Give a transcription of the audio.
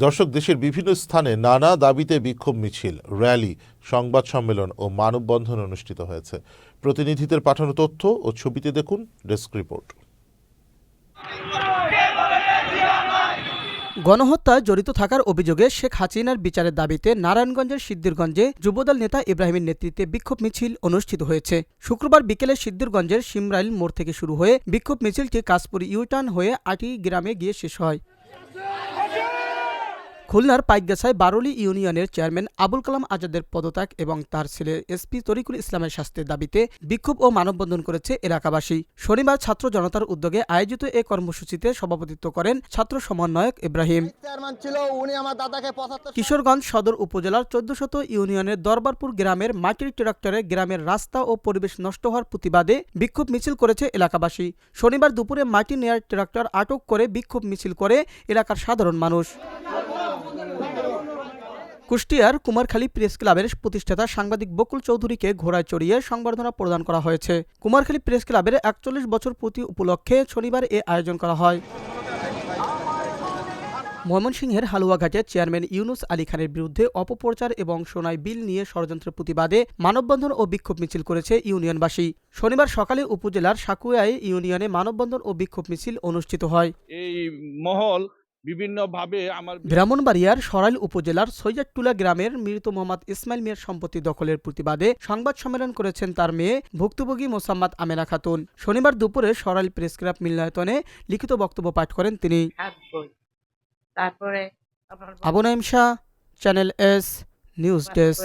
দর্শক, দেশের বিভিন্ন স্থানে নানা দাবিতে বিক্ষোভ মিছিল, র্যালি, সংবাদ সম্মেলন ও মানববন্ধন অনুষ্ঠিত হয়েছে। প্রতিনিধিদের পাঠানো তথ্য ও ছবিতে দেখুন ডেস্ক রিপোর্ট। গণহত্যায় জড়িত থাকার অভিযোগে শেখ হাসিনার বিচারের দাবিতে নারায়ণগঞ্জের সিদ্ধিরগঞ্জে যুবদল নেতা ইব্রাহিমের নেতৃত্বে বিক্ষোভ মিছিল অনুষ্ঠিত হয়েছে। শুক্রবার বিকেলে সিদ্ধিরগঞ্জের সিমরাইল মোড় থেকে শুরু হয়ে বিক্ষোভ মিছিলটি কাশপুরি ইউটার্ন হয়ে আটি গ্রামে গিয়ে শেষ হয়। খুলনার পাইকগাছায় বারুলি ইউনিয়নের চেয়ারম্যান আবুল কালাম আজাদের পদত্যাগ এবং তার ছেলে এসপি তরিকুল ইসলামের শাস্তির দাবিতে বিক্ষোভ ও মানববন্ধন করেছে এলাকাবাসী। শনিবার ছাত্র জনতার উদ্যোগে আয়োজিত এ কর্মসূচিতে সভাপতিত্ব করেন ছাত্র সমন্বয়ক ইব্রাহিম। কিশোরগঞ্জ সদর উপজেলার ১৪০০ ইউনিয়নের দরবারপুর গ্রামের মাটির ট্রাক্টরে গ্রামের রাস্তা ও পরিবেশ নষ্ট হওয়ার প্রতিবাদে বিক্ষোভ মিছিল করেছে এলাকাবাসী। শনিবার দুপুরে মাটি নেয়ার ট্রাক্টর আটক করে বিক্ষোভ মিছিল করে এলাকার সাধারণ মানুষ। কুষ্টিয়ার কুমারখালী প্রেস ক্লাবের প্রতিষ্ঠাতা সাংবাদিক বকুল চৌধুরীকে ঘোড়ায় চড়িয়ে সংবর্ধনা প্রদান করা হয়েছে। কুমারখালী প্রেস ক্লাবের ৪১ বছর পূর্তি উপলক্ষে শনিবার এ আয়োজন করা হয়। ময়মনসিংহের হালুয়াঘাটে চেয়ারম্যান ইউনুস আলী খানের বিরুদ্ধে অপপ্রচার এবং সোনাই বিল নিয়ে ষড়যন্ত্রের প্রতিবাদে মানববন্ধন ও বিক্ষোভ মিছিল করেছে ইউনিয়নবাসী। শনিবার সকালে উপজেলার সাকুয়ায় ইউনিয়নে মানববন্ধন ও বিক্ষোভ মিছিল অনুষ্ঠিত হয়। এই মহল বিভিন্নভাবে ব্রাহ্মণবাড়িয়ার সরাইল উপজেলার সৈয়দটুলা গ্রামের মৃত মোহাম্মদ ইসমাইল মিয়ার সম্পত্তি দখলের প্রতিবাদে সংবাদ সম্মেলন করেছেন তার মেয়ে ভুক্তভোগী মোসাম্মদ আমেনা খাতুন। শনিবার দুপুরে সরাইল প্রেস ক্লাব মিলনায়তনে লিখিত বক্তব্য পাঠ করেন তিনি। Abu Naim Shah, channel S, news desk.